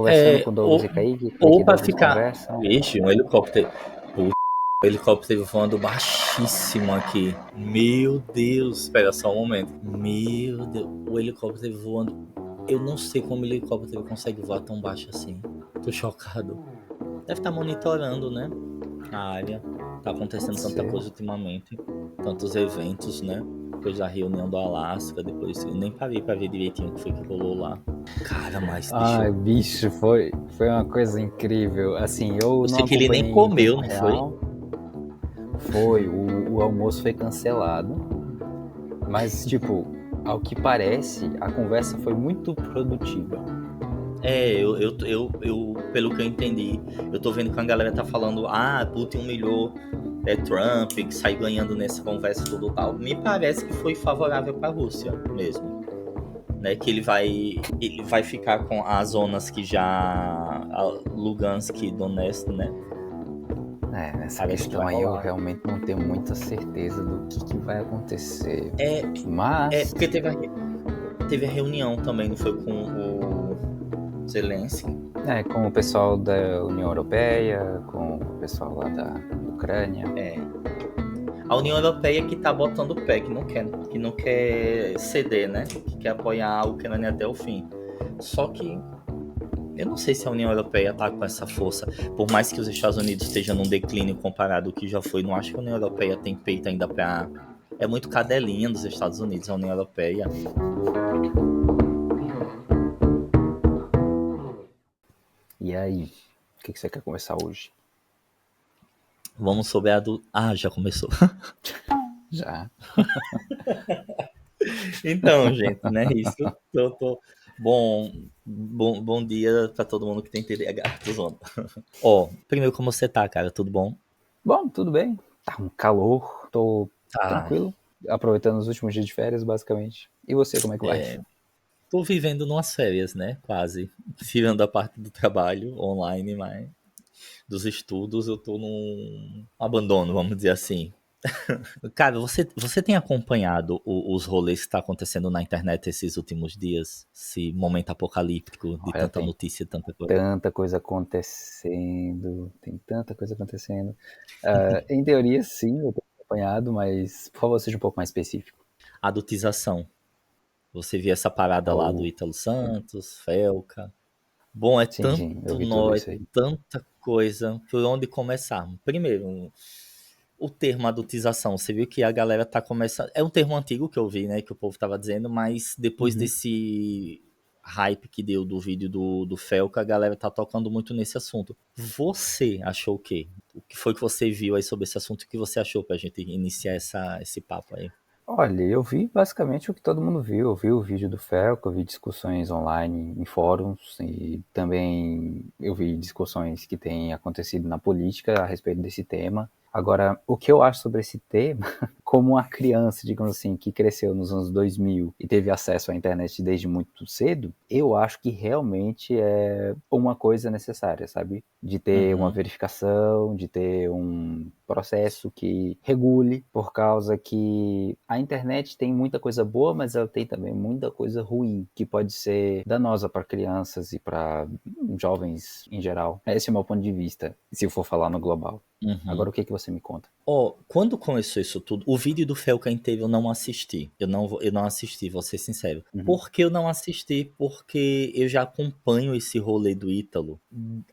Conversando com Douglas e Kaique, Kaique Ou e pra Douglas ficar. conversam. Vixe, um helicóptero. Puta, o helicóptero voando baixíssimo aqui. Meu Deus. Espera só um momento. Meu Deus. O helicóptero voando. Eu não sei como o helicóptero consegue voar tão baixo assim. Tô chocado. Deve estar monitorando, né? A área. Tá Pode acontecendo tanta ser. coisa ultimamente. Tantos eventos, né? Depois da reunião do Alasca. Depois eu nem parei pra ver direitinho o que foi que rolou lá. Cara, mas deixa Ai, eu. bicho, foi uma coisa incrível. Assim, eu Eu não sei que ele nem acompanhei em comeu, tempo não foi? real. O almoço foi cancelado. Mas, tipo, ao que parece, a conversa foi muito produtiva. Pelo que eu entendi, eu tô vendo que a galera tá falando, Putin humilhou Trump, que saiu ganhando nessa conversa e tudo tal. Me parece que foi favorável pra Rússia mesmo, né? Que ele vai ficar com as zonas que já, Lugansk e Donetsk, né? Nessa Parece que vai questão aí eu rolar. realmente não tenho muita certeza do que vai acontecer. É, Mas, porque teve a reunião também, não foi com o Zelensky? com o pessoal da União Europeia, com o pessoal lá da Ucrânia. É. A União Europeia que tá botando o pé, que não quer ceder, né? Que quer apoiar a Ucrânia até o fim. Só que eu não sei se a União Europeia tá com essa força. Por mais que os Estados Unidos estejam num declínio comparado ao que já foi, não acho que a União Europeia tem peito ainda pra. É muito cadelinha dos Estados Unidos, a União Europeia. E aí, o que você quer conversar hoje? Vamos sobre a do. Já começou. Já. Então, gente, né? Isso. Bom dia pra todo mundo que tem TDAH. Tô zoando. Primeiro, como você tá, cara? Tudo bom? Bom, tudo bem. Tá um calor, tô Tá. tranquilo, aproveitando os últimos dias de férias, basicamente. E você, como é que vai? Tô vivendo numas férias, né? Quase. Tirando a parte do trabalho online, mas dos estudos eu tô num abandono, vamos dizer assim. Cara, você tem acompanhado os rolês que tá acontecendo na internet esses últimos dias? Esse momento apocalíptico de Olha, tanta tem notícia, tanta coisa. tanta coisa acontecendo, tem tanta coisa acontecendo. Em teoria, sim, eu tenho acompanhado, mas por favor, seja um pouco mais específico. Adultização. Você viu essa parada lá do Ou, Ítalo Santos, Felca. Bom, é sim, sim, eu tanto vi tudo nó, é isso aí. tanta coisa. Por onde começar? Primeiro, o termo adultização, você viu que a galera tá começando. É um termo antigo que eu vi, né? Que o povo tava dizendo, mas depois Uhum. desse hype que deu do vídeo do Felca, a galera tá tocando muito nesse assunto. Você achou o quê? O que foi que você viu aí sobre esse assunto? O que você achou pra gente iniciar esse papo aí? Olha, eu vi basicamente o que todo mundo viu. Eu vi o vídeo do Felco, eu vi discussões online em fóruns e também eu vi discussões que têm acontecido na política a respeito desse tema. Agora, o que eu acho sobre esse tema, como uma criança, digamos assim, que cresceu nos anos 2000 e teve acesso à internet desde muito cedo, eu acho que realmente é uma coisa necessária, sabe? De ter uma Uhum. verificação, de ter um processo que regule, por causa que a internet tem muita coisa boa, mas ela tem também muita coisa ruim, que pode ser danosa para crianças e para jovens em geral. Esse é o meu ponto de vista, se eu for falar no global. Agora, Uhum. o que você me conta? Quando começou isso tudo, o vídeo do Felca inteiro eu não assisti. Eu não assisti, vou ser sincero. Uhum. Por que eu não assisti? Porque eu já acompanho esse rolê do Ítalo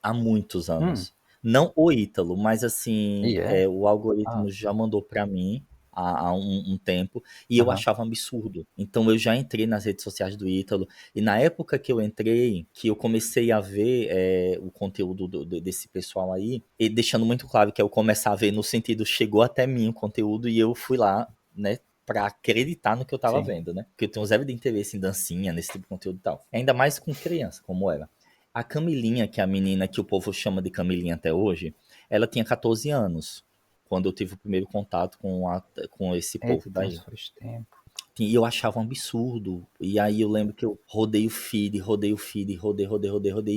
há muitos Hum, anos. Não o Ítalo, mas assim, e é? o Ah, algoritmo já mandou pra mim há um tempo e eu aham. achava um absurdo. Então eu já entrei nas redes sociais do Ítalo e na época que eu entrei, que eu comecei a ver o conteúdo desse pessoal aí, e deixando muito claro que eu começar a ver no sentido chegou até mim o conteúdo e eu fui lá, né, pra acreditar no que eu tava Sim. vendo, né? Porque eu tenho zero de interesse em dancinha, nesse tipo de conteúdo e tal. Ainda mais com criança, como era. A Camilinha, que é a menina que o povo chama de Camilinha até hoje, ela tinha 14 anos quando eu tive o primeiro contato com esse Eita, povo então daí. isso faz tempo. E eu achava um absurdo. E aí eu lembro que eu rodei o feed, rodei,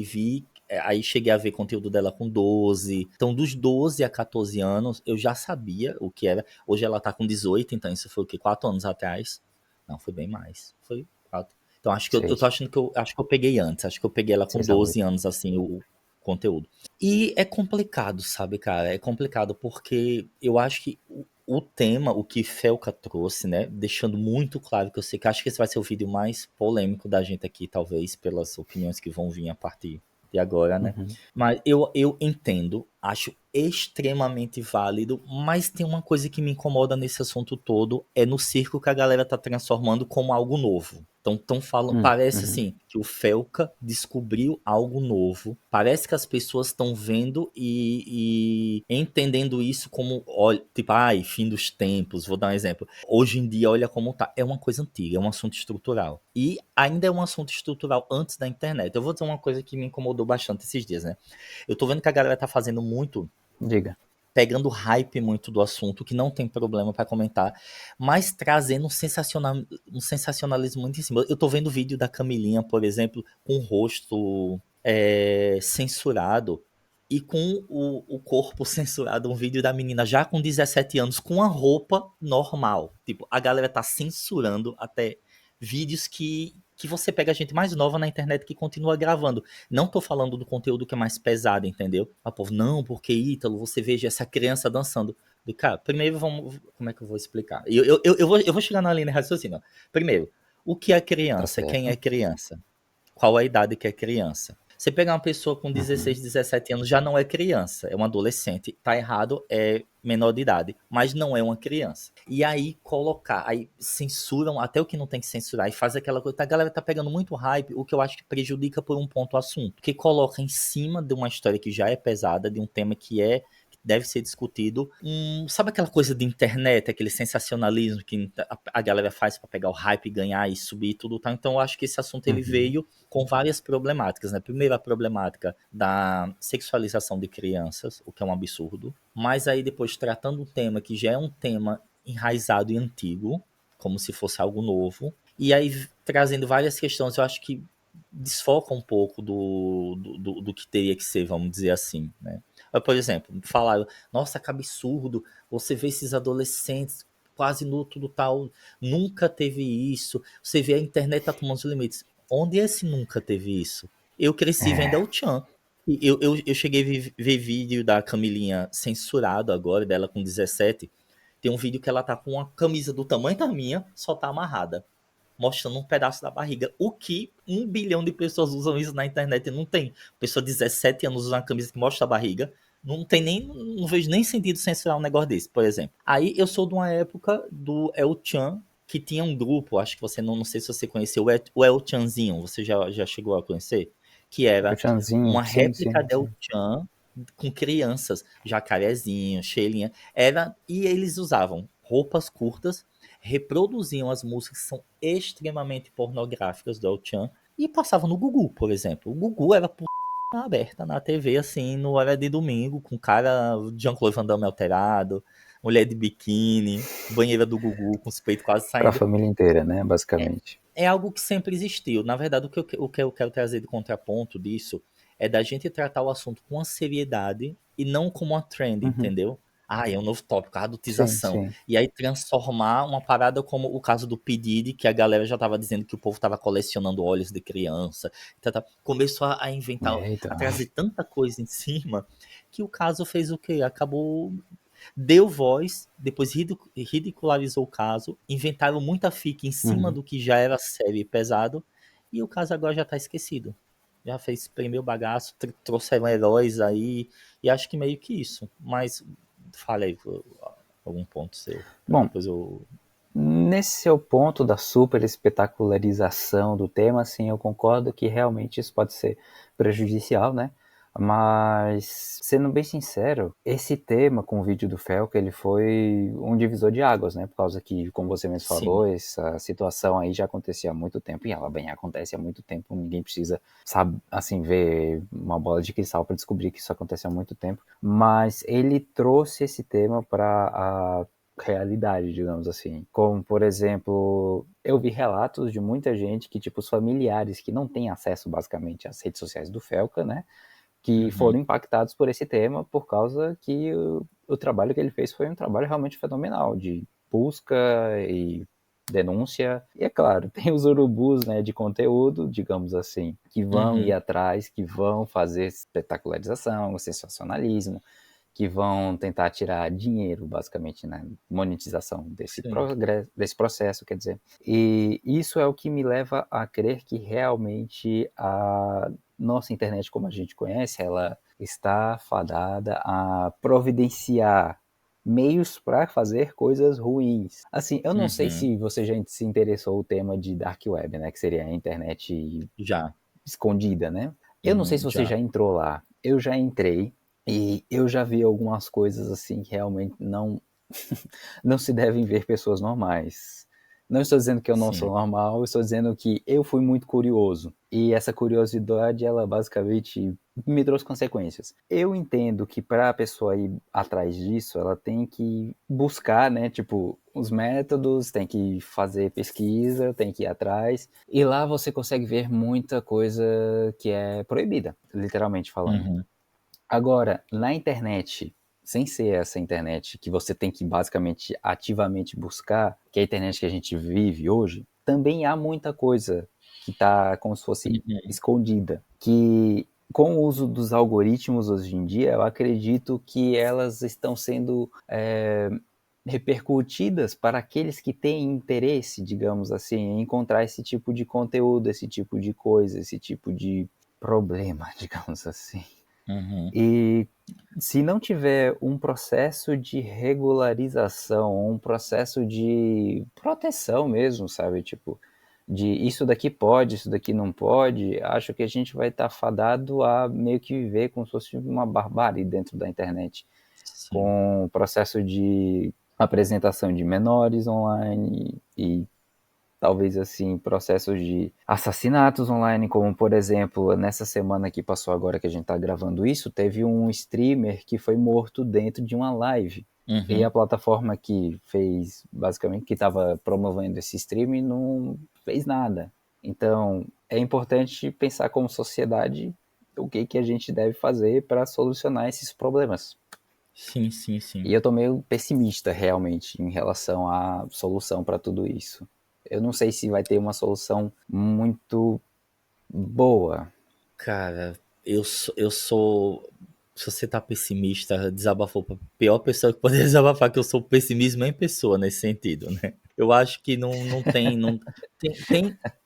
vi. Aí cheguei a ver conteúdo dela com 12. Então, dos 12 a 14 anos, eu já sabia o que era. Hoje ela tá com 18, então isso foi o quê? 4 anos atrás? Não, foi bem mais. Foi 4. Então acho que eu Sei, tô achando que acho que eu peguei antes. Acho que eu peguei ela com sei, sabe? 12 anos, assim, o conteúdo. E é complicado, sabe, cara? É complicado porque eu acho que o tema, o que Felca trouxe, né? Deixando muito claro que eu sei que acho que esse vai ser o vídeo mais polêmico da gente aqui, talvez, pelas opiniões que vão vir a partir de agora, né? Uhum. Mas eu entendo, acho extremamente válido, mas tem uma coisa que me incomoda nesse assunto todo, é no circo que a galera tá transformando como algo novo. Então, tão falando, parece Uhum. assim, que o Felca descobriu algo novo. Parece que as pessoas estão vendo e entendendo isso como, olha, tipo, ai, fim dos tempos, vou dar um exemplo. Hoje em dia, olha como tá. É uma coisa antiga, é um assunto estrutural. E ainda é um assunto estrutural antes da internet. Eu vou dizer uma coisa que me incomodou bastante esses dias, né? Eu tô vendo que a galera tá fazendo muito, Diga. pegando hype muito do assunto, que não tem problema pra comentar, mas trazendo um sensacionalismo muito em cima. Eu tô vendo vídeo da Camilinha, por exemplo, com o rosto censurado e com o corpo censurado, um vídeo da menina já com 17 anos, com a roupa normal. Tipo, a galera tá censurando até vídeos que você pega a gente mais nova na internet que continua gravando. Não tô falando do conteúdo que é mais pesado, entendeu? A povo, não, porque Ítalo, você veja essa criança dançando. De cara, primeiro vamos. Como é que eu vou explicar? Eu vou chegar na linha de raciocínio. Ó. Primeiro, o que é Tá criança? Quem é certo. criança? Qual a idade que é criança? Você pegar uma pessoa com Uhum. 16, 17 anos já não é criança, é um adolescente. Tá errado, é menor de idade, mas não é uma criança. E aí colocar, aí censuram até o que não tem que censurar e faz aquela coisa. A galera tá pegando muito hype, o que eu acho que prejudica por um ponto o assunto. Que coloca em cima de uma história que já é pesada, de um tema que deve ser discutido. Sabe aquela coisa de internet, aquele sensacionalismo que a galera faz para pegar o hype, ganhar e subir e tudo tal. Então eu acho que esse assunto ele Uhum. veio com várias problemáticas, né? Primeiro a problemática da sexualização de crianças, o que é um absurdo. Mas aí depois tratando um tema que já é um tema enraizado e antigo, como se fosse algo novo. E aí trazendo várias questões, eu acho que desfoca um pouco do que teria que ser, vamos dizer assim, né? Por exemplo, falaram, nossa, que absurdo, você vê esses adolescentes quase no tudo tal, nunca teve isso, você vê a internet tá tomando os limites. Onde esse nunca teve isso? Eu cresci vendo É. El Chan. Eu cheguei a ver vídeo da Camilinha censurado agora, dela com 17. Tem um vídeo que ela tá com uma camisa do tamanho da minha, só tá amarrada mostrando um pedaço da barriga. O que 1 bilhão de pessoas usam isso na internet e não tem. Pessoa de 17 anos usando uma camisa que mostra a barriga. Não tem nem. Não vejo nem sentido censurar um negócio desse, por exemplo. Aí eu sou de uma época do El Chan, que tinha um grupo, acho que você não sei se você conheceu, o El Chanzinho, você já chegou a conhecer? Que O era Chanzinho, uma sim, réplica sim, del sim. Chan com crianças, jacarezinho, Sheilinha, e eles usavam roupas curtas, reproduziam as músicas que são extremamente pornográficas do El-Chan e passavam no Gugu, por exemplo. O Gugu era por aberta na TV, assim, no hora de domingo, com cara Jean-Claude Van Damme alterado, mulher de biquíni, banheira do Gugu com os peitos quase Pra saindo. família inteira, né, basicamente. É algo que sempre existiu. Na verdade, o que eu quero trazer de contraponto disso é da gente tratar o assunto com a seriedade e não como uma trend, Uhum. entendeu? Ah, é um novo tópico, a Sim, adultização. sim. E aí transformar uma parada como o caso do P. Diddy, que a galera já tava dizendo que o povo tava colecionando olhos de criança. Começou a inventar, É, a então. trazer tanta coisa em cima, que o caso fez o quê? Acabou deu voz, depois ridicularizou o caso, inventaram muita fic em cima Uhum. do que já era sério e pesado, e o caso agora já tá esquecido. Já fez primeiro bagaço, trouxeram heróis aí, e acho que meio que isso. Mas fala aí algum ponto seu, pra Bom, depois eu. nesse seu ponto da super espetacularização do tema, sim, eu concordo que realmente isso pode ser prejudicial, né? Mas, sendo bem sincero, esse tema com o vídeo do Felca, ele foi um divisor de águas, né? Por causa que, como você mesmo Sim. falou, essa situação aí já acontecia há muito tempo, e ela bem acontece há muito tempo, ninguém precisa, sabe, assim, ver uma bola de cristal para descobrir que isso acontece há muito tempo. Mas ele trouxe esse tema para realidade, digamos assim. Como, por exemplo, eu vi relatos de muita gente que, tipo, os familiares que não têm acesso, basicamente, às redes sociais do Felca, né? Que Uhum. foram impactados por esse tema por causa que o trabalho que ele fez foi um trabalho realmente fenomenal, de busca e denúncia. E é claro, tem os urubus, né, de conteúdo, digamos assim, que vão ir atrás, que vão fazer espetacularização, sensacionalismo, que vão tentar tirar dinheiro, basicamente, né, monetização Sim. desse processo, quer dizer. E isso é o que me leva a crer que realmente a nossa internet, como a gente conhece, ela está fadada a providenciar meios para fazer coisas ruins. Assim, eu não sei Uhum. se você já se interessou o tema de Dark Web, né, que seria a internet Já. escondida, né? Eu não sei se você Já. já entrou lá. Eu já entrei e eu já vi algumas coisas assim que realmente não se devem ver pessoas normais. Não estou dizendo que eu não sou Sim. normal, estou dizendo que eu fui muito curioso. E essa curiosidade, ela basicamente me trouxe consequências. Eu entendo que para a pessoa ir atrás disso, ela tem que buscar, né, tipo, os métodos, tem que fazer pesquisa, tem que ir atrás. E lá você consegue ver muita coisa que é proibida, literalmente falando. Uhum. Agora, na internet, sem ser essa internet que você tem que basicamente ativamente buscar, que é a internet que a gente vive hoje, também há muita coisa que está como se fosse Uhum. escondida. Que com o uso dos algoritmos hoje em dia, eu acredito que elas estão sendo repercutidas para aqueles que têm interesse, digamos assim, em encontrar esse tipo de conteúdo, esse tipo de coisa, esse tipo de problema, digamos assim. Uhum. E se não tiver um processo de regularização, um processo de proteção mesmo, sabe? Tipo, de isso daqui pode, isso daqui não pode, acho que a gente vai estar fadado a meio que viver como se fosse uma barbárie dentro da internet, Sim. com o processo de apresentação de menores online e talvez assim processos de assassinatos online, como por exemplo, nessa semana que passou agora que a gente está gravando isso, teve um streamer que foi morto dentro de uma live. E a Uhum. plataforma que fez, basicamente, que estava promovendo esse streaming não fez nada. Então, é importante pensar como sociedade o que, que a gente deve fazer para solucionar esses problemas. Sim, sim, sim. E eu tô meio pessimista realmente em relação à solução para tudo isso. Eu não sei se vai ter uma solução muito boa. Cara, eu sou. Se você tá pessimista, desabafou pra pior pessoa que poderia desabafar, que eu sou pessimismo em pessoa nesse sentido, né? Eu acho que não tem. Não,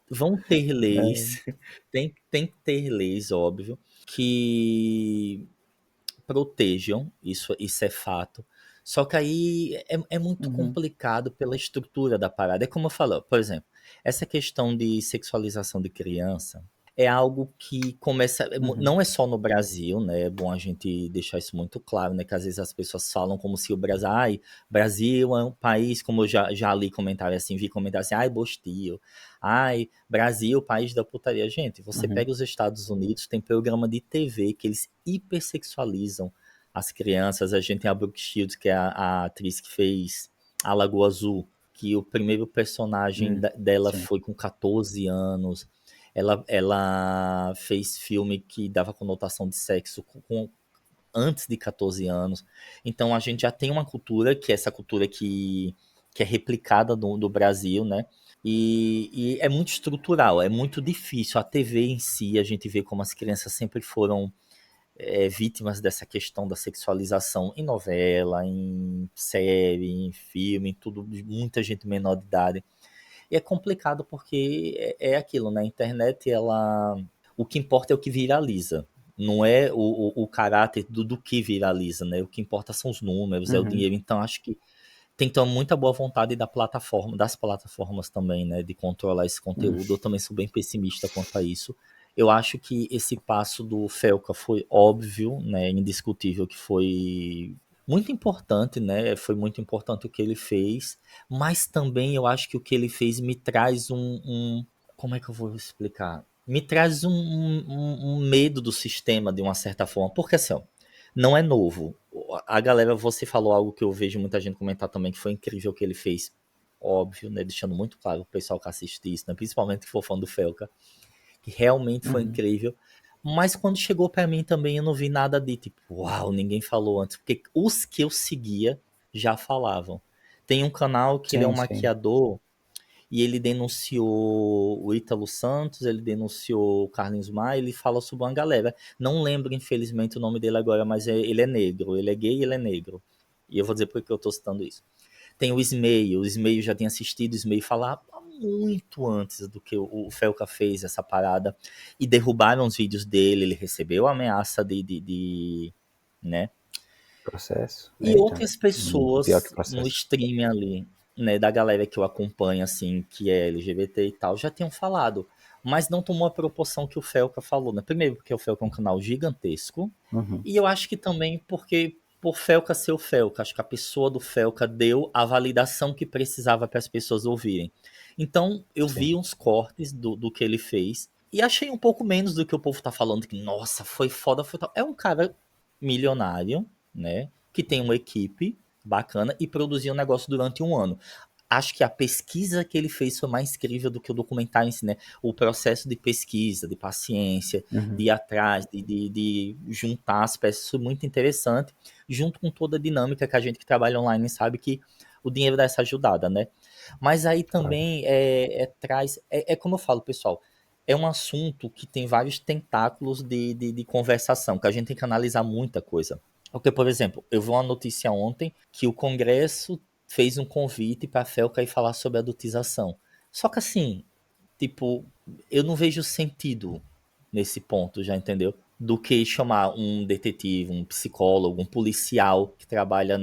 vão ter leis, tem que ter leis, óbvio, que protejam, isso é fato. Só que aí é muito Uhum, complicado pela estrutura da parada. É como eu falo, por exemplo, essa questão de sexualização de criança é algo que começa. uhum, Não é só no Brasil, né? É bom a gente deixar isso muito claro, né? Que às vezes as pessoas falam como se o Brasil. Ai, Brasil é um país, como eu já li comentário assim, vi comentário assim, ai, bostio. Ai, Brasil, país da putaria. Gente, você uhum, pega os Estados Unidos, tem programa de TV que eles hipersexualizam as crianças. A gente tem a Brooke Shields, que é a atriz que fez a Lagoa Azul, que o primeiro personagem dela sim. foi com 14 anos. Ela fez filme que dava conotação de sexo antes de 14 anos. Então a gente já tem uma cultura, que é essa cultura que é replicada do Brasil, né? E é muito estrutural, é muito difícil. A TV em si, a gente vê como as crianças sempre foram vítimas dessa questão da sexualização em novela, em série, em filme, em tudo, de muita gente menor de idade. E é complicado porque é aquilo, né? A internet, ela. O que importa é o que viraliza. Não é o caráter do que viraliza, né? O que importa são os números, é o Uhum, dinheiro. Então, acho que tem que ter muita boa vontade da plataforma, das plataformas também, né, de controlar esse uhum, conteúdo. Eu também sou bem pessimista quanto a isso. Eu acho que esse passo do Felca foi óbvio, né, indiscutível que foi muito importante, né? Foi muito importante o que ele fez, mas também eu acho que o que ele fez me traz como é que eu vou explicar? Me traz um medo do sistema de uma certa forma, porque assim, ó, não é novo. A galera, você falou algo que eu vejo muita gente comentar também, que foi incrível o que ele fez. Óbvio, né? Deixando muito claro o pessoal que assiste isso, né? Principalmente que for fã do Felca, que realmente foi uhum. incrível. Mas quando chegou pra mim também, eu não vi nada de tipo, uau, ninguém falou antes. Porque os que eu seguia já falavam. Tem um canal que ele é um Sim, sim. maquiador e ele denunciou o Ítalo Santos, ele denunciou o Carlinhos Maia, ele fala sobre uma galera. Não lembro, infelizmente, o nome dele agora, mas ele é negro, ele é gay e ele é negro. E eu vou dizer por que eu tô citando isso. Tem o Ismael já tinha assistido, o Ismael falar muito antes do que o Felca fez essa parada, e derrubaram os vídeos dele, ele recebeu a ameaça né? Processo. E Eita. outras Pior que pessoas no processo. stream ali, né, da galera que eu acompanho, assim, que é LGBT e tal, já tinham falado, mas não tomou a proporção que o Felca falou, né? Primeiro porque o Felca é um canal gigantesco, Uhum. e eu acho que também porque por Felca ser o Felca, acho que a pessoa do Felca deu a validação que precisava para as pessoas ouvirem. Então, eu Sim. vi uns cortes do que ele fez e achei um pouco menos do que o povo tá falando, que, nossa, foi foda, foi tal. É um cara milionário, né? Que tem uma equipe bacana e produziu um negócio durante um ano. Acho que a pesquisa que ele fez foi mais incrível do que o documentário em si, né? O processo de pesquisa, de paciência, Uhum. de ir atrás, de juntar as peças, foi muito interessante, junto com toda a dinâmica que a gente que trabalha online sabe que o dinheiro dá essa ajudada, né? Mas aí Claro. também traz. É como eu falo, pessoal, é um assunto que tem vários tentáculos de conversação, que a gente tem que analisar muita coisa. Porque, por exemplo, eu vi uma notícia ontem que o Congresso fez um convite para a Felca ir falar sobre a adultização. Só que assim, tipo, eu não vejo sentido nesse ponto, já entendeu? Do que chamar um detetive, um psicólogo, um policial que trabalha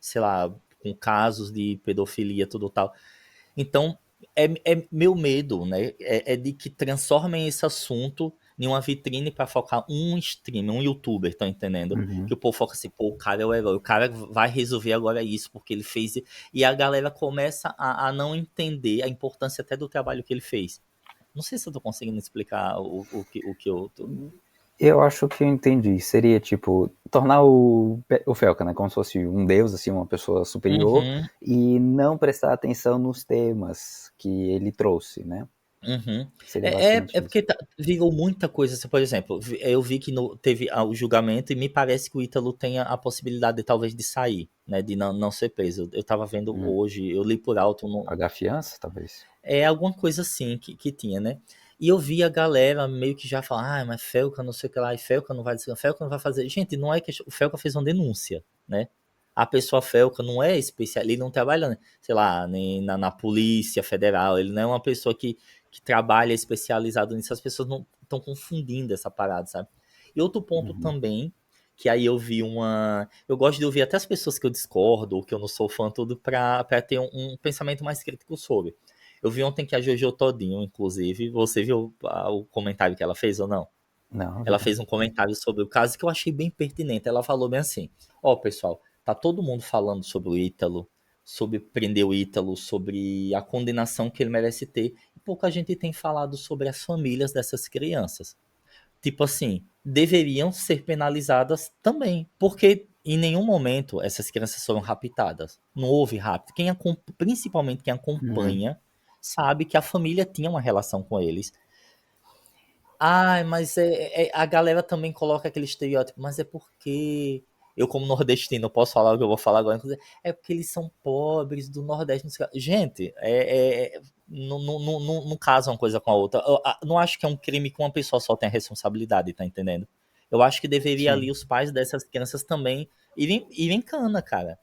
sei lá, com casos de pedofilia, tudo tal. Então, meu medo, né? É de que transformem esse assunto em uma vitrine para focar um streamer, um youtuber, tá entendendo? Que Uhum. o povo foca assim, pô, o cara é o herói, o cara vai resolver agora isso, porque ele fez. E a galera começa a não entender a importância até do trabalho que ele fez. Não sei se eu tô conseguindo explicar o que eu tô. Eu acho que eu entendi. Seria tipo tornar o Felca, né, como se fosse um deus, assim, uma pessoa superior, Uhum. e não prestar atenção nos temas que ele trouxe, né? Uhum. Seria basicamente É isso. porque virou muita coisa. Assim, por exemplo, eu vi que teve o julgamento e me parece que o Ítalo tem a possibilidade talvez de sair, né? De não ser preso. Eu tava vendo Hum. hoje, eu li por alto, Pagar fiança, talvez. é alguma coisa assim que tinha, né? E eu vi a galera meio que já falar, mas Felca não sei o que lá, e Felca não vai dizer, Felca não vai fazer. Gente, não é que o Felca fez uma denúncia, né? A pessoa Felca não é especial, ele não trabalha, né, sei lá, nem na Polícia Federal, ele não é uma pessoa que trabalha especializado nisso, as pessoas não estão confundindo essa parada, sabe? E outro ponto Uhum. também, que aí eu vi uma. Eu gosto de ouvir até as pessoas que eu discordo, ou que eu não sou fã, tudo, pra ter um pensamento mais crítico sobre. Eu vi ontem que a Jojo Todinho, inclusive, você viu o comentário que ela fez ou não? Não, vi Ela não. fez um comentário sobre o caso que eu achei bem pertinente. Ela falou bem assim: ó, pessoal, tá todo mundo falando sobre o Ítalo, sobre prender o Ítalo, sobre a condenação que ele merece ter, e pouca gente tem falado sobre as famílias dessas crianças. Tipo assim, deveriam ser penalizadas também, porque em nenhum momento essas crianças foram raptadas. Não houve rapto. Principalmente quem Uhum. acompanha sabe que a família tinha uma relação com eles. Ai, mas a galera também coloca aquele estereótipo, mas é porque eu, como nordestino, posso falar o que eu vou falar agora, inclusive, é porque eles são pobres do Nordeste. Não sei o quê. Gente, não casa uma coisa com a outra. Não acho que é um crime que uma pessoa só tem a responsabilidade, tá entendendo? Eu acho que deveria ali Sim. os pais dessas crianças também irem cana, cara.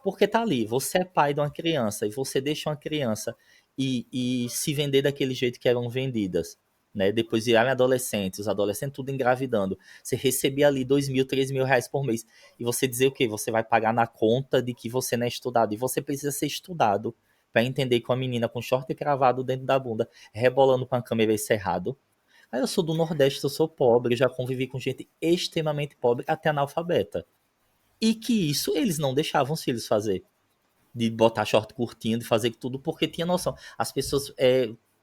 Porque tá ali, você é pai de uma criança e você deixa uma criança e se vender daquele jeito que eram vendidas, né? Depois virarem adolescentes, os adolescentes tudo engravidando. Você recebia ali 2.000, 3.000 reais por mês. E você dizer o quê? Você vai pagar na conta de que você não é estudado. E você precisa ser estudado para entender que uma menina com short cravado dentro da bunda, rebolando com a câmera isso é errado. Aí eu sou do Nordeste, eu sou pobre, já convivi com gente extremamente pobre, até analfabeta. E que isso eles não deixavam os filhos fazer de botar short curtinho, de fazer tudo, porque tinha noção. As pessoas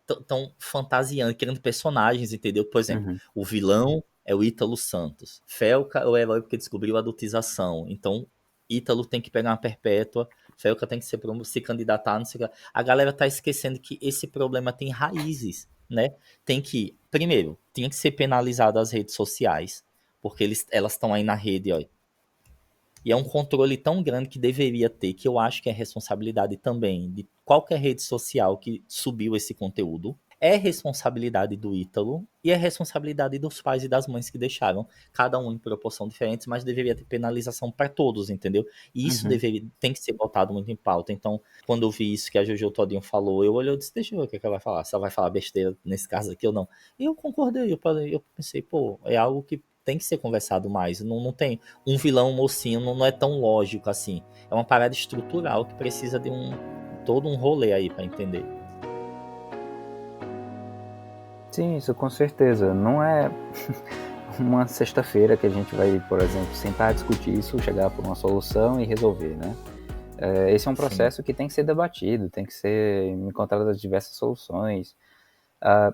estão fantasiando, criando personagens, entendeu? Por exemplo, Uhum. o vilão é o Ítalo Santos. Felca é o herói porque descobriu a adultização. Então, Ítalo tem que pegar uma perpétua, Felca tem que se candidatar, não sei o que. A galera tá esquecendo que esse problema tem raízes, né? Tem que, primeiro, tinha que ser penalizado as redes sociais, porque elas estão aí na rede, ó, E é um controle tão grande que deveria ter, que eu acho que é responsabilidade também de qualquer rede social que subiu esse conteúdo. É responsabilidade do Ítalo e é responsabilidade dos pais e das mães que deixaram, cada um em proporção diferente, mas deveria ter penalização para todos, entendeu? E isso Uhum. tem que ser botado muito em pauta. Então, quando eu vi isso que a Jojo Todinho falou, eu olhei e disse, deixa eu ver o que, é que ela vai falar, se ela vai falar besteira nesse caso aqui ou não. E eu concordei, eu pensei, pô, é algo que tem que ser conversado mais. Não tem um vilão, um mocinho, não é tão lógico assim. É uma parada estrutural que precisa de todo um rolê aí para entender. Sim, isso com certeza. Não é uma sexta-feira que a gente vai, por exemplo, sentar, discutir isso, chegar por uma solução e resolver, né? Esse é um Sim. processo que tem que ser debatido, tem que ser encontradas diversas soluções.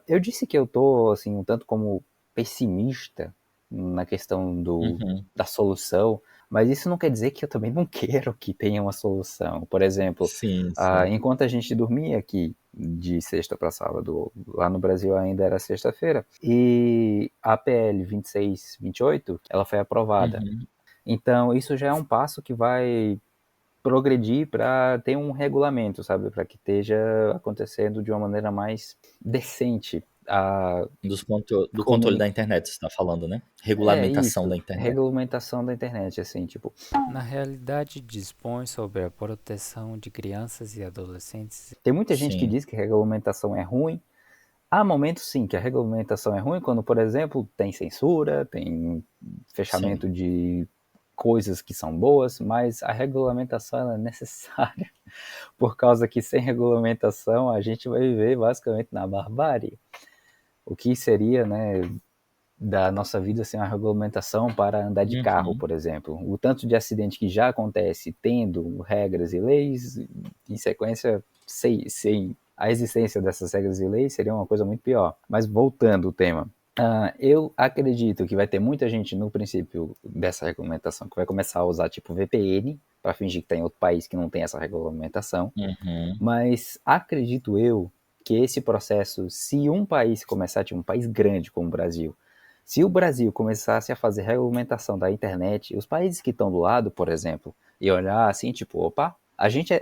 Eu disse que eu tô, assim, um tanto como pessimista na questão Uhum. da solução, mas isso não quer dizer que eu também não quero que tenha uma solução. Por exemplo, Sim, sim. enquanto a gente dormia aqui de sexta para sábado, lá no Brasil ainda era sexta-feira, e a PL 2628, ela foi aprovada. Uhum. Então, isso já é um passo que vai progredir para ter um regulamento, sabe? Para que esteja acontecendo de uma maneira mais decente a Do controle comuni... da internet, você está falando, né? É Regulamentação isso, da internet. regulamentação da internet, assim, tipo, Na realidade, dispõe sobre a proteção de crianças e adolescentes. tem muita gente que Sim, diz que regulamentação é ruim. Há momentos sim que a regulamentação é ruim quando, por exemplo, tem censura, tem sim. fechamento de coisas que são boas, mas a regulamentação ela é necessária, por causa que sem regulamentação a gente vai viver basicamente na barbárie. O que seria, né, da nossa vida sem uma regulamentação para andar de carro, Uhum. por exemplo. O tanto de acidente que já acontece tendo regras e leis, em sequência, sem a existência dessas regras e leis, seria uma coisa muito pior. Mas voltando ao tema, eu acredito que vai ter muita gente no princípio dessa regulamentação que vai começar a usar tipo VPN para fingir que está em outro país que não tem essa regulamentação. Uhum. Mas acredito eu que esse processo, se um país começar, tipo um país grande como o Brasil, se o Brasil começasse a fazer regulamentação da internet, os países que estão do lado, por exemplo, e olhar assim, tipo, opa, a gente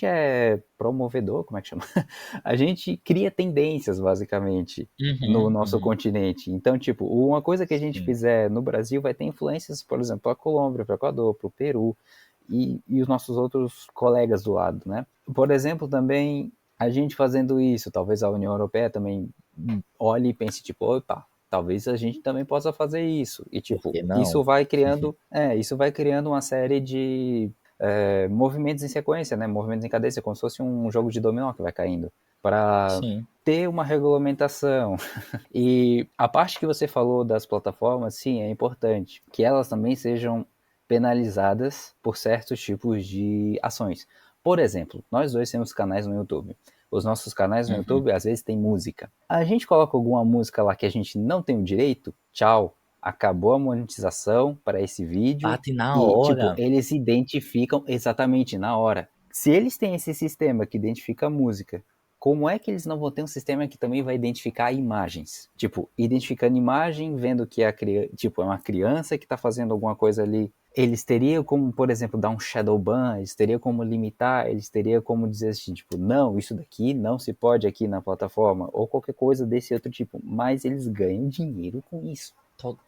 é promovedor, como é que chama? A gente cria tendências, basicamente, no Uhum. nosso Uhum. continente. Então, tipo, uma coisa que a gente Sim. fizer no Brasil vai ter influências, por exemplo, para a Colômbia, para o Equador, para o Peru, e os nossos outros colegas do lado, né? Por exemplo, também a gente fazendo isso, talvez a União Europeia também olhe e pense, tipo, opa, talvez a gente também possa fazer isso. E, Por tipo, que não? isso vai criando uma série de movimentos em sequência, né? Movimentos em cadência, como se fosse um jogo de dominó que vai caindo, para Sim. ter uma regulamentação. E a parte que você falou das plataformas, sim, é importante que elas também sejam penalizadas por certos tipos de ações. Por exemplo, nós dois temos canais no YouTube. Os nossos canais no Uhum. YouTube às vezes tem música. A gente coloca alguma música lá que a gente não tem o direito, tchau, acabou a monetização para esse vídeo Bate na e tipo, hora. eles identificam exatamente na hora. Se eles têm esse sistema que identifica a música, como é que eles não vão ter um sistema que também vai identificar imagens? Tipo, identificando imagem, vendo que tipo, é uma criança que está fazendo alguma coisa ali. Eles teriam como, por exemplo, dar um shadow ban, eles teriam como limitar, eles teriam como dizer assim, tipo, não, isso daqui não se pode aqui na plataforma, ou qualquer coisa desse outro tipo. Mas eles ganham dinheiro com isso.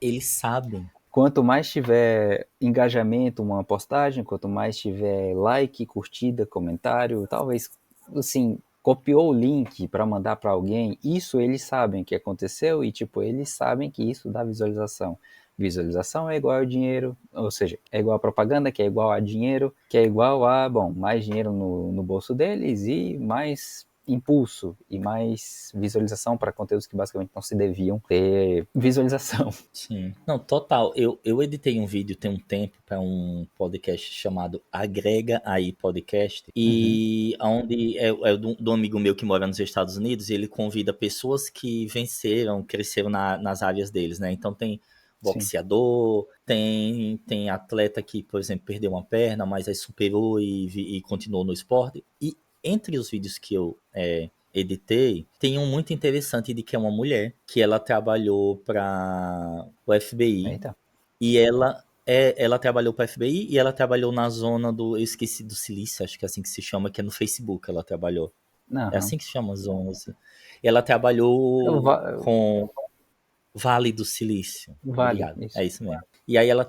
Eles sabem. Quanto mais tiver engajamento uma postagem, quanto mais tiver like, curtida, comentário, talvez, assim, copiou o link para mandar para alguém, isso eles sabem que aconteceu e, tipo, eles sabem que isso dá visualização. Visualização é igual a dinheiro, ou seja, é igual a propaganda, que é igual a dinheiro, que é igual a, bom, mais dinheiro no bolso deles e mais impulso e mais visualização para conteúdos que basicamente não se deviam ter visualização. Sim. Não, total. Eu editei um vídeo tem um tempo para um podcast chamado Agrega Aí Podcast. Uhum. E onde é do amigo meu que mora nos Estados Unidos, e ele convida pessoas que venceram, cresceram nas áreas deles, né? Então tem Sim. boxeador, tem atleta que, por exemplo, perdeu uma perna, mas aí superou e continuou no esporte. E entre os vídeos que eu editei, tem um muito interessante de que é uma mulher que ela trabalhou para o FBI Eita. e ela ela trabalhou para a FBI e ela trabalhou na zona eu esqueci, do Silício, acho que é assim que se chama, que é no Facebook ela trabalhou. É Aham. assim que se chama as zonas. E ela É o trabalhou Va- com Vale do Silício. Vale, Obrigado. É isso. isso mesmo. E aí ela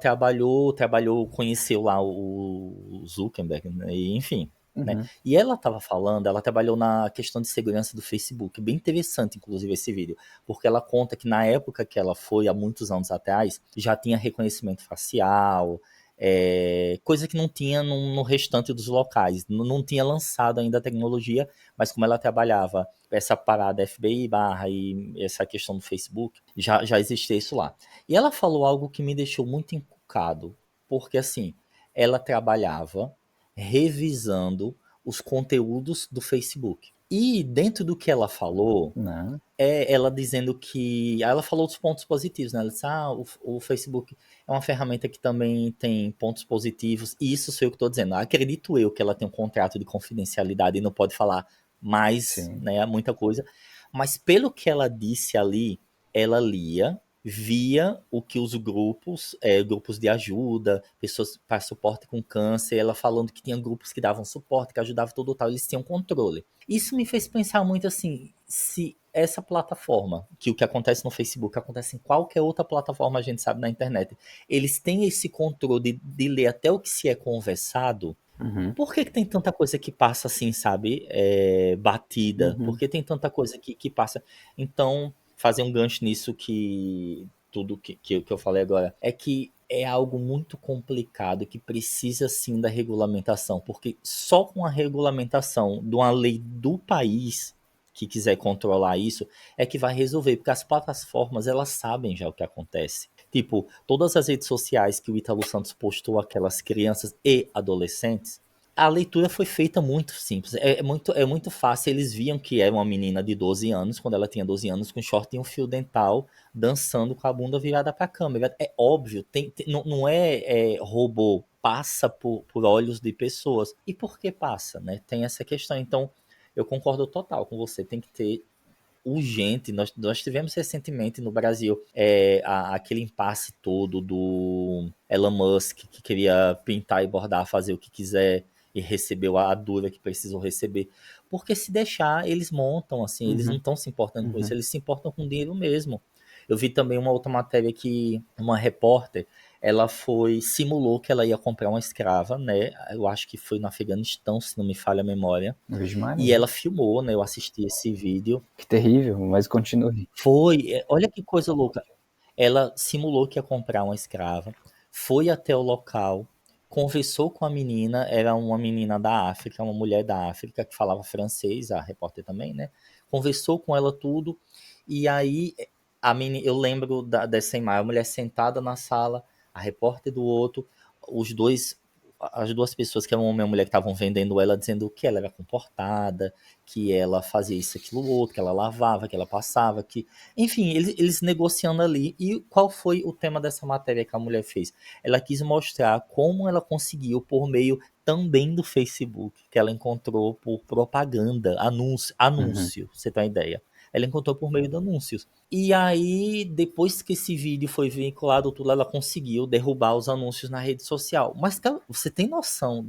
conheceu lá o Zuckerberg, né? E, enfim. Né? Uhum. E ela estava falando, ela trabalhou na questão de segurança do Facebook. Bem interessante, inclusive, esse vídeo. Porque ela conta que na época que ela foi, há muitos anos atrás, já tinha reconhecimento facial, coisa que não tinha no restante dos locais. Não tinha lançado ainda a tecnologia, mas como ela trabalhava essa parada FBI barra e essa questão do Facebook, já existia isso lá. E ela falou algo que me deixou muito encucado, porque assim, ela trabalhava revisando os conteúdos do Facebook. E dentro do que ela falou, Não. ela dizendo que. Ela falou dos pontos positivos, né? Ela disse: o Facebook é uma ferramenta que também tem pontos positivos, e isso sou eu que estou dizendo. Acredito eu que ela tem um contrato de confidencialidade e não pode falar mais, Sim. né? Muita coisa. Mas pelo que ela disse ali, ela lia, via o que os grupos de ajuda, pessoas para suporte com câncer, ela falando que tinha grupos que davam suporte, que ajudavam tudo tal, eles tinham controle. Isso me fez pensar muito assim, se essa plataforma, que o que acontece no Facebook acontece em qualquer outra plataforma, a gente sabe, na internet, eles têm esse controle de ler até o que se é conversado. Uhum. Por que tem tanta coisa que passa assim, sabe? Batida? Por Uhum. que tem tanta coisa que passa? Então, fazer um gancho nisso que tudo que eu falei agora é que é algo muito complicado que precisa sim da regulamentação, porque só com a regulamentação de uma lei do país que quiser controlar isso é que vai resolver, porque as plataformas elas sabem já o que acontece. Tipo, todas as redes sociais que o Ítalo Santos postou aquelas crianças e adolescentes, a leitura foi feita muito simples. É muito fácil. Eles viam que era uma menina de 12 anos, quando ela tinha 12 anos, com short e um fio dental, dançando com a bunda virada para a câmera. É óbvio, não é robô, passa por olhos de pessoas. E por que passa, né? Tem essa questão. Então, eu concordo total com você. Tem que ter urgente. Nós tivemos recentemente no Brasil aquele impasse todo do Elon Musk, que queria pintar e bordar, fazer o que quiser e recebeu a dura que precisou receber. Porque se deixar, eles montam, assim, eles não Uhum. estão se importando com isso, Uhum. eles se importam com dinheiro mesmo. Eu vi também uma outra matéria que uma repórter, ela simulou que ela ia comprar uma escrava, né? Eu acho que foi no Afeganistão, se não me falha a memória. Virgem E Maria. ela filmou, né? Eu assisti esse vídeo. Que terrível, mas continue. Olha que coisa louca. Ela simulou que ia comprar uma escrava, foi até o local, conversou com a menina, era uma menina da África, uma mulher da África que falava francês, a repórter também, né? Conversou com ela tudo, e aí eu lembro dessa imagem, a mulher sentada na sala, a repórter do outro, os dois, as duas pessoas que eram um homem e uma mulher que estavam vendendo ela, dizendo que ela era comportada, que ela fazia isso, aquilo, outro, que ela lavava, que ela passava, que enfim, eles negociando ali. E qual foi o tema dessa matéria que a mulher fez? Ela quis mostrar como ela conseguiu, por meio também do Facebook, que ela encontrou por propaganda, Uhum. anúncio, você tem uma ideia. Ela encontrou por meio de anúncios. E aí, depois que esse vídeo foi vinculado, tudo, ela conseguiu derrubar os anúncios na rede social. Mas, cara, você tem noção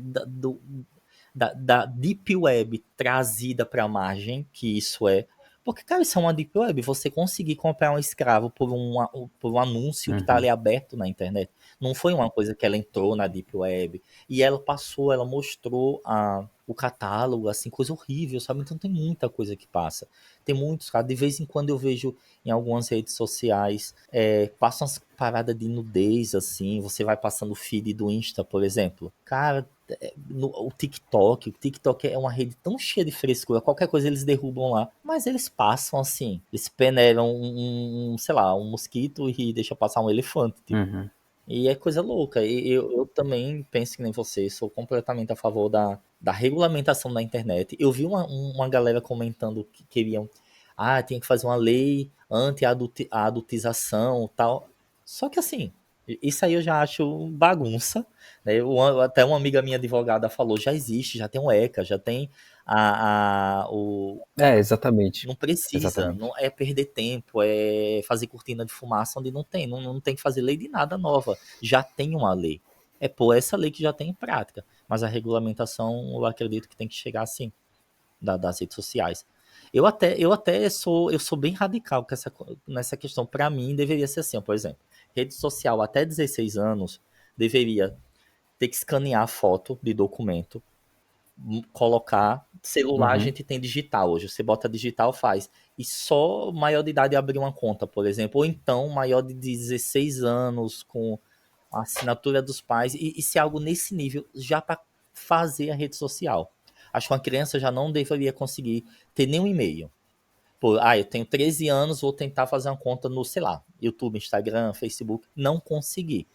da Deep Web trazida para a margem, que isso é? Porque, cara, isso é uma Deep Web. Você conseguir comprar um escravo por um anúncio que está ali Uhum. aberto na internet. Não foi uma coisa que ela entrou na Deep Web. E ela mostrou o catálogo, assim, coisa horrível, sabe? Então tem muita coisa que passa. Tem muitos, cara. De vez em quando eu vejo em algumas redes sociais, passam umas paradas de nudez, assim. Você vai passando o feed do Insta, por exemplo. Cara, o TikTok é uma rede tão cheia de frescura, qualquer coisa eles derrubam lá, mas eles passam assim, eles peneiram sei lá, um mosquito e deixam passar um elefante, tipo. Uhum. E é coisa louca. E eu também penso que nem você, sou completamente a favor da regulamentação da internet. Eu vi uma galera comentando que queriam, tinha que fazer uma lei anti-adultização e tal. Só que assim, Isso aí eu já acho bagunça, né? Até uma amiga minha advogada falou, já existe, já tem o ECA, já tem o... É, exatamente. Não precisa, Exatamente. não é perder tempo, é fazer cortina de fumaça onde não tem, não tem que fazer lei de nada nova, já tem uma lei. É pôr essa lei que já tem em prática, mas a regulamentação eu acredito que tem que chegar assim, das redes sociais. Eu sou bem radical com nessa questão. Para mim, deveria ser assim, ó, por exemplo, rede social até 16 anos deveria ter que escanear a foto de documento, colocar. Celular a Uhum. gente tem digital hoje, você bota digital, faz. E só maior de idade abrir uma conta, por exemplo. Ou então maior de 16 anos, com a assinatura dos pais, e ser algo nesse nível já para fazer a rede social. Acho que uma criança já não deveria conseguir ter nenhum e-mail. Pô, eu tenho 13 anos, vou tentar fazer uma conta no, sei lá, YouTube, Instagram, Facebook. Não consegui,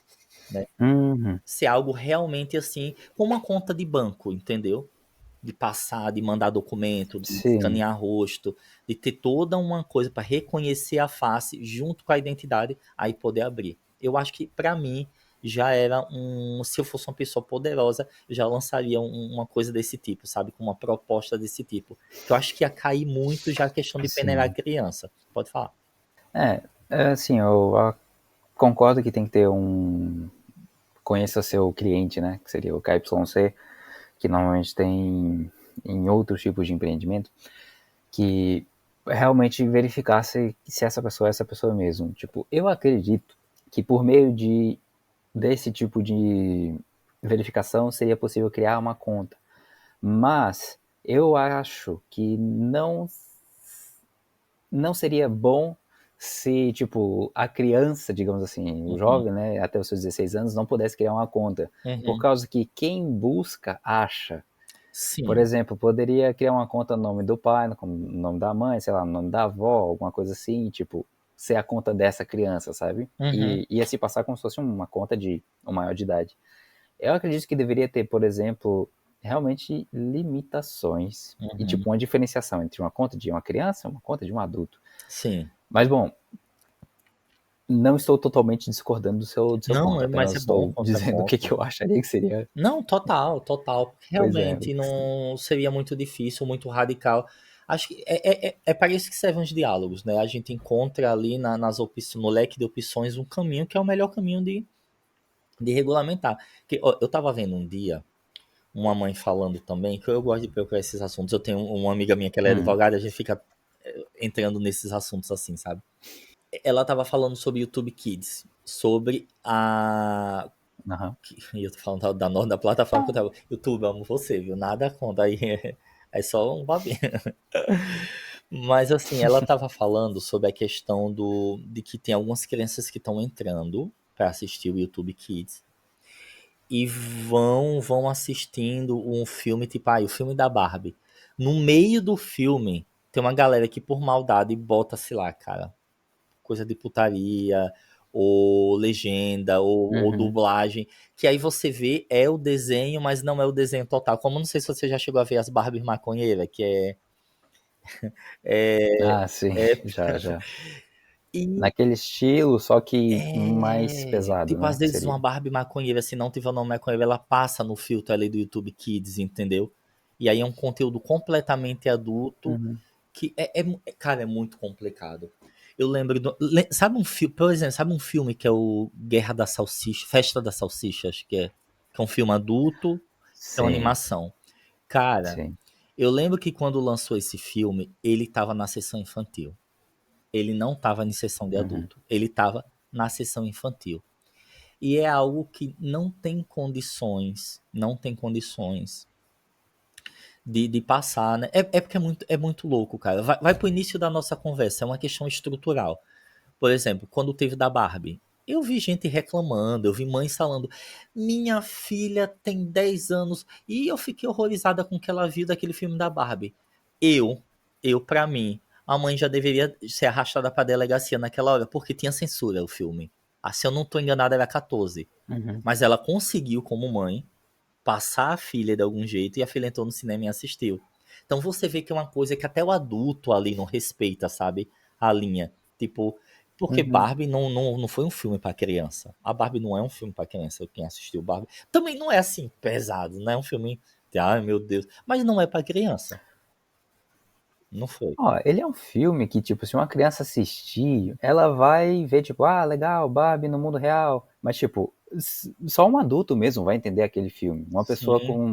né? Uhum. Ser algo realmente assim, como uma conta de banco, entendeu? De passar, de mandar documento, de Sim. escanear rosto, de ter toda uma coisa para reconhecer a face junto com a identidade, aí poder abrir. Eu acho que para mim já era se eu fosse uma pessoa poderosa, eu já lançaria uma coisa desse tipo, sabe, com uma proposta desse tipo, que eu acho que ia cair muito já a questão de peneirar a Sim. criança. Pode falar. É assim, eu concordo que tem que ter um conheça seu cliente, né, que seria o KYC, que normalmente tem em outros tipos de empreendimento, que realmente verificar se essa pessoa é essa pessoa mesmo. Tipo, eu acredito que por meio desse tipo de verificação seria possível criar uma conta. Mas eu acho que não seria bom se, tipo, a criança, digamos assim, o Uhum. jovem, né, até os seus 16 anos, não pudesse criar uma conta. Por Uhum. causa que quem busca, acha. Por Sim. exemplo, poderia criar uma conta no nome do pai, no nome da mãe, sei lá, no nome da avó, alguma coisa assim, tipo, ser a conta dessa criança, sabe? Uhum. E ia se passar como se fosse uma conta de um maior de idade. Eu acredito que deveria ter, por exemplo, realmente limitações e, Uhum. tipo, uma diferenciação entre uma conta de uma criança e uma conta de um adulto. Sim. Mas, bom, não estou totalmente discordando do seu Não, ponto, mas apenas é bom estou contra dizendo o que ponto. eu acharia que seria. Não, total, total. Porque Pois é. realmente não seria muito difícil, muito radical. Acho que é para isso que servem os diálogos, né? A gente encontra ali nas opções, no leque de opções, um caminho que é o melhor caminho de regulamentar. Que, ó, eu tava vendo um dia uma mãe falando também, que eu gosto de procurar esses assuntos. Eu tenho uma amiga minha que ela é Hum, advogada, a gente fica entrando nesses assuntos assim, sabe? Ela tava falando sobre YouTube Kids, sobre a aham. e eu tô falando da plataforma que eu tava. YouTube, amo você, viu? Nada contra. Aí é só um babinho. Mas assim, ela tava falando sobre a questão de que tem algumas crianças que estão entrando para assistir o YouTube Kids e vão assistindo um filme, tipo, o filme da Barbie. No meio do filme, tem uma galera que por maldade bota, sei lá, cara, coisa de putaria, ou legenda, ou Uhum. dublagem, que aí você vê é o desenho, mas não é o desenho total. Como não sei se você já chegou a ver as Barbies maconheiras, que é, Ah, sim, é já, já. e Naquele estilo, só que mais é, pesado, tipo, às né? vezes uma Seria. Barbie maconheira, se não tiver o nome maconheiro, ela passa no filtro ali do YouTube Kids, entendeu? E aí é um conteúdo completamente adulto Uhum. que cara, é muito complicado. Eu lembro sabe um filme, por exemplo, sabe um filme que é o Guerra da Salsicha, Festa da Salsicha, acho que é um filme adulto, que é uma Sim, animação. Cara, sim. eu lembro que quando lançou esse filme, ele tava na sessão infantil. Ele não tava em sessão de Uhum. adulto, ele tava na sessão infantil. E é algo que não tem condições, não tem condições de passar, né? É porque é muito louco, cara. Vai pro início da nossa conversa, é uma questão estrutural. Por exemplo, quando teve da Barbie, eu vi gente reclamando, eu vi mães falando: minha filha tem 10 anos e eu fiquei horrorizada com o que ela viu daquele filme da Barbie. Eu, pra mim, a mãe já deveria ser arrastada pra delegacia naquela hora, porque tinha censura o filme. Ah, se eu não tô enganado, era 14. Uhum. Mas ela conseguiu, como mãe, passar a filha de algum jeito e a filha entrou no cinema e assistiu. Então você vê que é uma coisa que até o adulto ali não respeita, sabe? A linha. Tipo, Porque Uhum. Barbie não foi um filme pra criança. A Barbie não é um filme pra criança. Quem assistiu Barbie também não é assim pesado, não é um filme de, ai meu Deus, mas não é pra criança. Não foi. Ó, ele é um filme que, tipo, se uma criança assistir, ela vai ver, tipo, ah, legal, Barbie no mundo real. Mas, tipo, só um adulto mesmo vai entender aquele filme. Uma pessoa Sim, com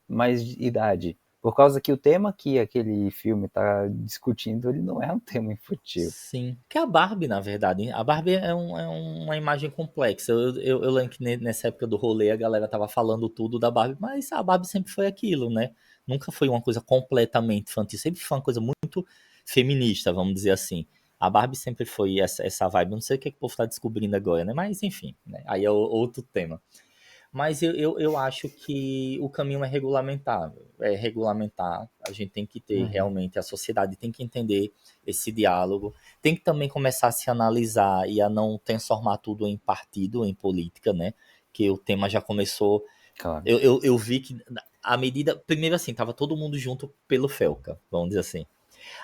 mais idade. Por causa que o tema que aquele filme tá discutindo, ele não é um tema infantil. sim. Que a Barbie, na verdade, a Barbie é uma imagem complexa. Eu lembro que nessa época do rolê a galera tava falando tudo da Barbie, mas a Barbie sempre foi aquilo, né? Nunca foi uma coisa completamente infantil, sempre foi uma coisa muito feminista, vamos dizer assim. A Barbie sempre foi essa vibe. Eu não sei o que, é que o povo tá descobrindo agora, né? Mas enfim, né? Aí é outro tema. Mas eu acho que o caminho é regulamentar. É regulamentar. A gente tem que ter Uhum. realmente, a sociedade tem que entender esse diálogo. Tem que também começar a se analisar e a não transformar tudo em partido, em política, né? Que o tema já começou. Claro. Eu vi que a medida. Primeiro, assim, tava todo mundo junto pelo Felca, vamos dizer assim.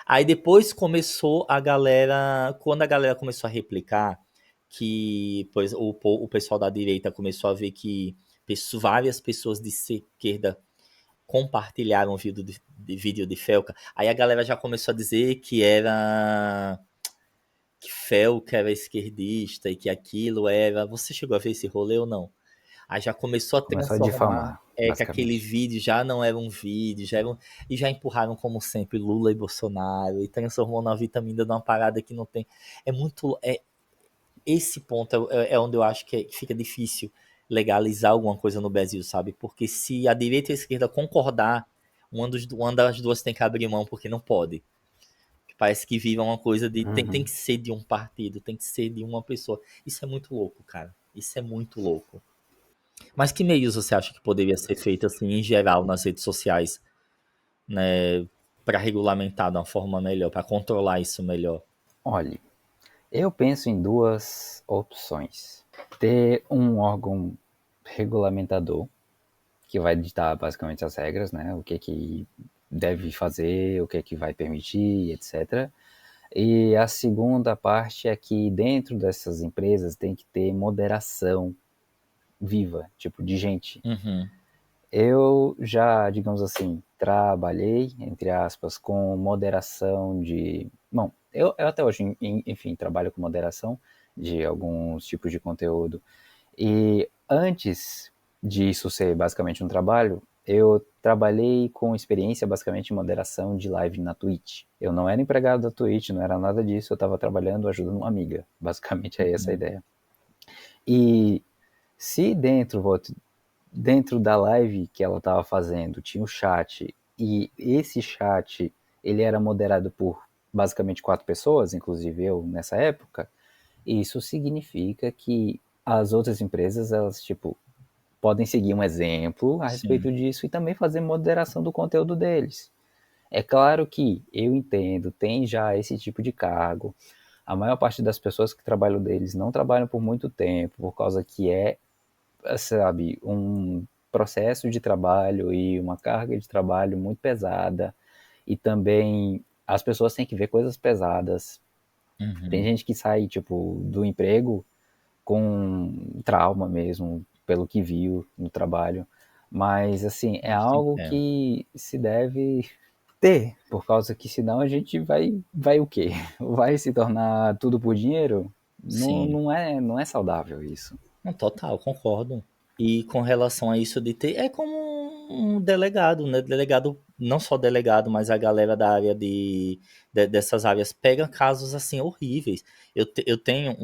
Aí depois começou a galera. Quando a galera começou a replicar, que pois, o pessoal da direita começou a ver que várias pessoas de esquerda compartilharam vídeo de Felca. Aí a galera já começou a dizer que era. Que Felca era esquerdista e que aquilo era. Você chegou a ver esse rolê ou não? Aí já começou a Começou a transformar, difamar, que aquele basicamente. vídeo já não era um vídeo, já era e já empurraram como sempre Lula e Bolsonaro e transformou na vitamina de uma parada que não tem. É muito. Esse ponto é onde eu acho que fica difícil legalizar alguma coisa no Brasil, sabe? Porque se a direita e a esquerda concordar, uma das duas tem que abrir mão porque não pode. Parece que vive uma coisa de tem Uhum. que ser de um partido, tem que ser de uma pessoa. Isso é muito louco, cara. Isso é muito louco. Mas que meios você acha que poderia ser feito assim em geral nas redes sociais, né, para regulamentar de uma forma melhor, para controlar isso melhor? Olha, eu penso em duas opções. Ter um órgão regulamentador, que vai ditar basicamente as regras, né? O que deve fazer, o que vai permitir, etc. E a segunda parte é que dentro dessas empresas tem que ter moderação viva, tipo, de gente. Uhum. Eu já, digamos assim, trabalhei, entre aspas, com moderação de. Bom, eu até hoje, enfim, trabalho com moderação de alguns tipos de conteúdo. E antes disso ser basicamente um trabalho, eu trabalhei com experiência basicamente em moderação de live na Twitch. Eu não era empregado da Twitch, não era nada disso, eu estava trabalhando ajudando uma amiga. Basicamente é essa a Uhum. ideia. E se dentro da live que ela estava fazendo tinha o chat e esse chat ele era moderado por basicamente 4 pessoas, inclusive eu nessa época, isso significa que as outras empresas elas tipo podem seguir um exemplo a Sim. respeito disso e também fazer moderação do conteúdo deles. É claro que eu entendo, tem já esse tipo de cargo. A maior parte das pessoas que trabalham deles não trabalham por muito tempo, por causa que sabe, um processo de trabalho e uma carga de trabalho muito pesada. E também as pessoas têm que ver coisas pesadas. Tem Uhum. gente que sai, tipo, do emprego com trauma mesmo, pelo que viu no trabalho. Mas, assim, é Eu te algo entendo. que se deve ter, por causa que senão a gente vai o quê? Vai se tornar tudo por dinheiro? Não, Sim. não é saudável isso. Não, total, concordo. E com relação a isso de ter, é como um delegado, né? Delegado, não só delegado, mas a galera da área dessas áreas pega casos assim horríveis. Eu tenho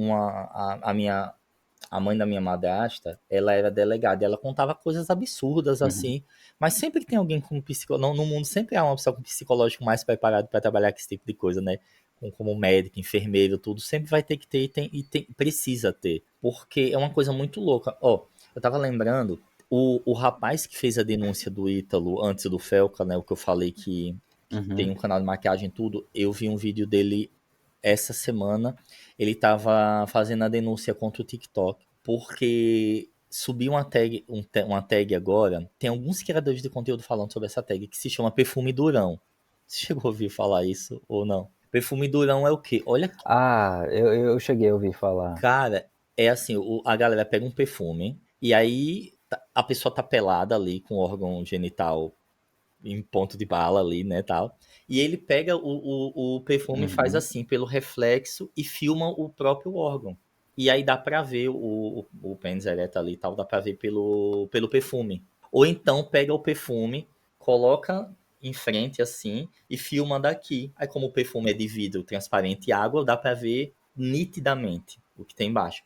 a mãe da minha madrasta, ela era delegada, e ela contava coisas absurdas Uhum. assim, mas sempre que tem alguém com psicológico, no mundo sempre há uma pessoa com psicológico mais preparado para trabalhar com esse tipo de coisa, né? Como médico, enfermeiro, tudo, sempre vai ter que ter precisa ter, porque é uma coisa muito louca. Ó, eu tava lembrando, o rapaz que fez a denúncia do Ítalo antes do Felca, né, o que eu falei que tem Uhum. um canal de maquiagem e tudo, eu vi um vídeo dele essa semana, ele tava fazendo a denúncia contra o TikTok, porque subiu uma tag agora, tem alguns criadores de conteúdo falando sobre essa tag, que se chama Perfume Durão. Você chegou a ouvir falar isso ou não? Perfume Durão é o quê? Olha, Ah, eu cheguei a ouvir falar. cara, é assim, a galera pega um perfume e aí a pessoa tá pelada ali com o órgão genital em ponto de bala ali, né, tal. E ele pega o perfume e faz Uhum. assim, pelo reflexo e filma o próprio órgão. E aí dá pra ver o pênis ereto ali e tal, dá pra ver pelo perfume. Ou então pega o perfume, coloca em frente assim e filma daqui. Aí como o perfume é de vidro transparente e água, dá pra ver nitidamente o que tem embaixo.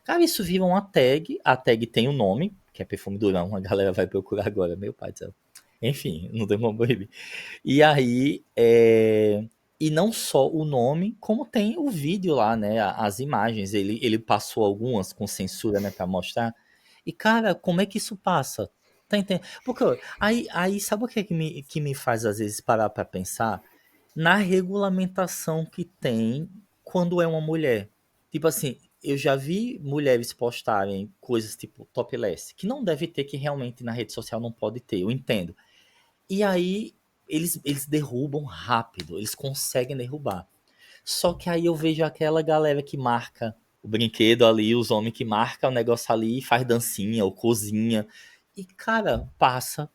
Cara, isso vira uma tag, a tag tem o nome, que é perfume Durão, a galera vai procurar agora, meu pai do céu. Enfim, não tem como proibir. E aí, e não só o nome, como tem o vídeo lá, né? As imagens. Ele passou algumas com censura, né, pra mostrar. E, cara, como é que isso passa? Tá entendendo? Porque ó, aí sabe o que, é que me faz às vezes parar pra pensar? Na regulamentação que tem quando é uma mulher. Tipo assim, eu já vi mulheres postarem coisas tipo topless, que não deve ter, que realmente na rede social não pode ter, eu entendo. E aí eles derrubam rápido, eles conseguem derrubar. Só que aí eu vejo aquela galera que marca o brinquedo ali, os homens que marcam o negócio ali, faz dancinha ou cozinha. E, cara, passa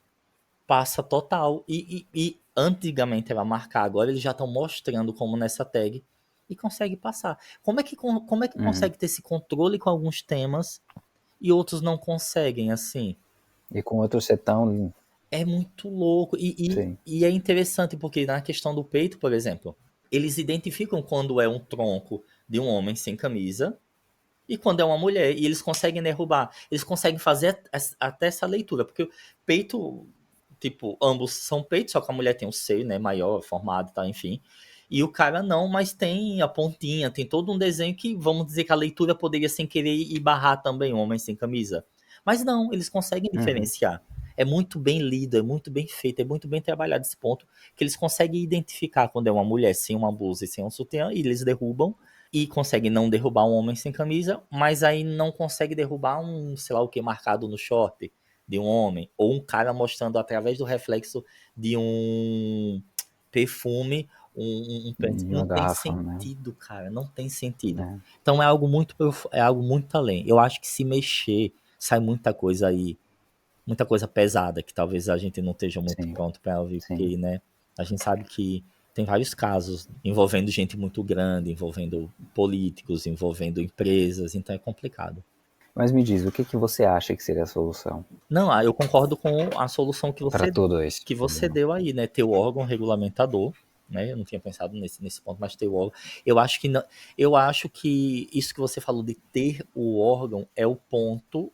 total. E antigamente era marcar, agora eles já estão mostrando como nessa tag e consegue passar. Como é que Uhum. consegue ter esse controle com alguns temas e outros não conseguem, assim? E com outro ser tão. É muito louco. E, Sim. e, e é interessante porque na questão do peito, por exemplo, eles identificam quando é um tronco de um homem sem camisa e quando é uma mulher. E eles conseguem derrubar. Eles conseguem fazer até essa leitura. Porque o peito, tipo, ambos são peitos, só que a mulher tem um seio, né, maior, formado, tá, enfim. E o cara não, mas tem a pontinha, tem todo um desenho que, vamos dizer que a leitura poderia sem querer ir barrar também o homem sem camisa. Mas não, eles conseguem Uhum. diferenciar. É muito bem lido, é muito bem feito, é muito bem trabalhado esse ponto, que eles conseguem identificar quando é uma mulher sem uma blusa e sem um sutiã, e eles derrubam, e conseguem não derrubar um homem sem camisa, mas aí não consegue derrubar um, sei lá o que, marcado no short de um homem, ou um cara mostrando através do reflexo de um perfume, E não uma tem garrafa, né? sentido, cara, não tem sentido. É, Então é algo muito além. Eu acho que se mexer, sai muita coisa aí, muita coisa pesada que talvez a gente não esteja muito sim, pronto para ouvir, sim. porque, né, a gente sabe que tem vários casos envolvendo gente muito grande, envolvendo políticos, envolvendo empresas, então é complicado. Mas me diz, o que que você acha que seria a solução Não, eu concordo com a solução que para você, todo esse que você problema? deu aí, né? Ter o órgão regulamentador, né? Eu não tinha pensado nesse ponto, mas ter o órgão. Eu acho que não, eu acho que isso que você falou de ter o órgão é o ponto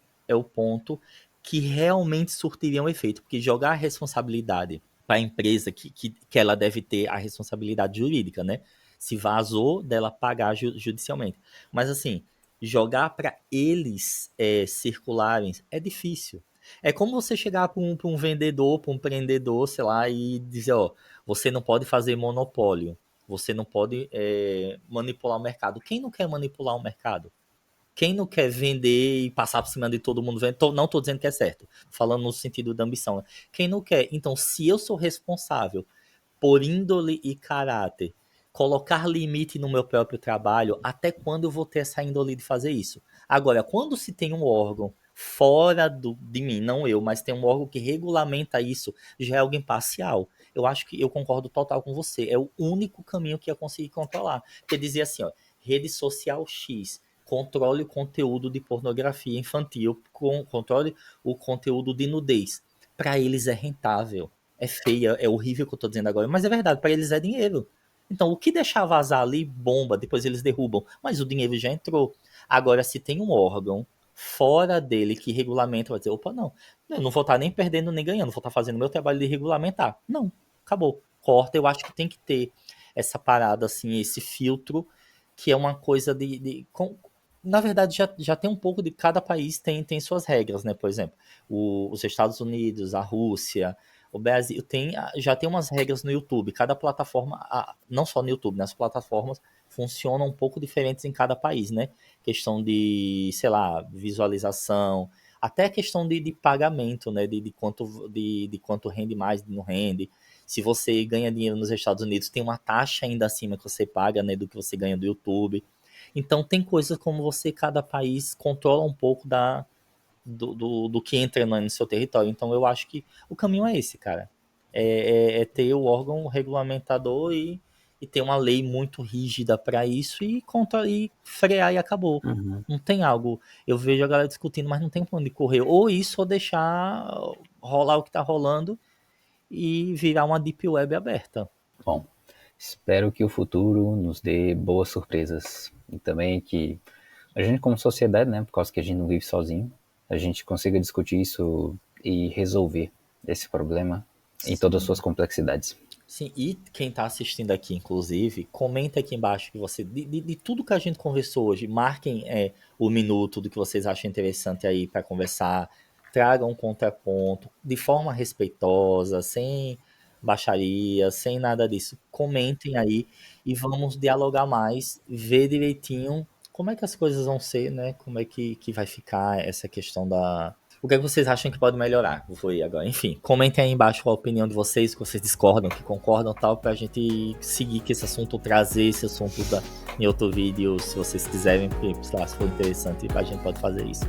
que realmente surtiria um efeito, porque jogar a responsabilidade para a empresa que ela deve ter a responsabilidade jurídica, né? Se vazou, dela pagar judicialmente. Mas assim, jogar para eles circularem é difícil. É como você chegar para um vendedor, para um empreendedor, sei lá, e dizer, ó, você não pode fazer monopólio, você não pode manipular o mercado. Quem não quer manipular o mercado? Quem não quer vender e passar por cima de todo mundo? Não estou dizendo que é certo, falando no sentido da ambição. Né? Quem não quer? Então, se eu sou responsável por índole e caráter, colocar limite no meu próprio trabalho, até quando eu vou ter essa índole de fazer isso? Agora, quando se tem um órgão fora de mim, não eu, mas tem um órgão que regulamenta isso, já é algo imparcial. Eu acho que eu concordo total com você. É o único caminho que eu consegui controlar. Porque dizia assim, ó, rede social X, controle o conteúdo de pornografia infantil, controle o conteúdo de nudez. Para eles é rentável, é feia, é horrível o que eu tô dizendo agora, mas é verdade, para eles é dinheiro. Então, o que deixar vazar ali, bomba, depois eles derrubam, mas o dinheiro já entrou. Agora, se tem um órgão fora dele que regulamenta, vai dizer, opa, não, eu não vou estar nem perdendo nem ganhando, vou estar fazendo o meu trabalho de regulamentar. Não, acabou, corta. Eu acho que tem que ter essa parada, assim, esse filtro, que é uma coisa na verdade, já tem um pouco de cada país tem suas regras, né? Por exemplo, os Estados Unidos, a Rússia, o Brasil já tem umas regras no YouTube. Cada plataforma, não só no YouTube, nas plataformas funcionam um pouco diferentes em cada país, né? Questão de, sei lá, visualização, até questão de pagamento, né? De quanto rende mais, não rende. Se você ganha dinheiro nos Estados Unidos, tem uma taxa ainda acima que você paga, né, do que você ganha do YouTube. Então tem coisas como cada país controla um pouco do que entra no seu território. Então eu acho que o caminho é esse, cara. É ter o órgão regulamentador e ter uma lei muito rígida para isso e frear e acabou. Uhum. Não tem algo. Eu vejo a galera discutindo, mas não tem pra onde correr. Ou isso, ou deixar rolar o que tá rolando e virar uma deep web aberta. Bom, espero que o futuro nos dê boas surpresas. E também que a gente, como sociedade, né, por causa que a gente não vive sozinho, a gente consiga discutir isso e resolver esse problema em todas as suas complexidades. Sim, e quem tá assistindo aqui, inclusive, comenta aqui embaixo que de tudo que a gente conversou hoje, marquem o minuto do que vocês acham interessante aí para conversar, tragam um contraponto de forma respeitosa, sem baixaria, sem nada disso. Comentem aí e vamos dialogar mais, ver direitinho como é que as coisas vão ser, né? Como é que vai ficar essa questão da. O que é que vocês acham que pode melhorar? Foi agora. Enfim, comentem aí embaixo a opinião de vocês, que vocês discordam, que concordam e tal, pra gente seguir com esse assunto, trazer esse assunto em outro vídeo, se vocês quiserem, porque, sei lá, se for interessante, a gente pode fazer isso.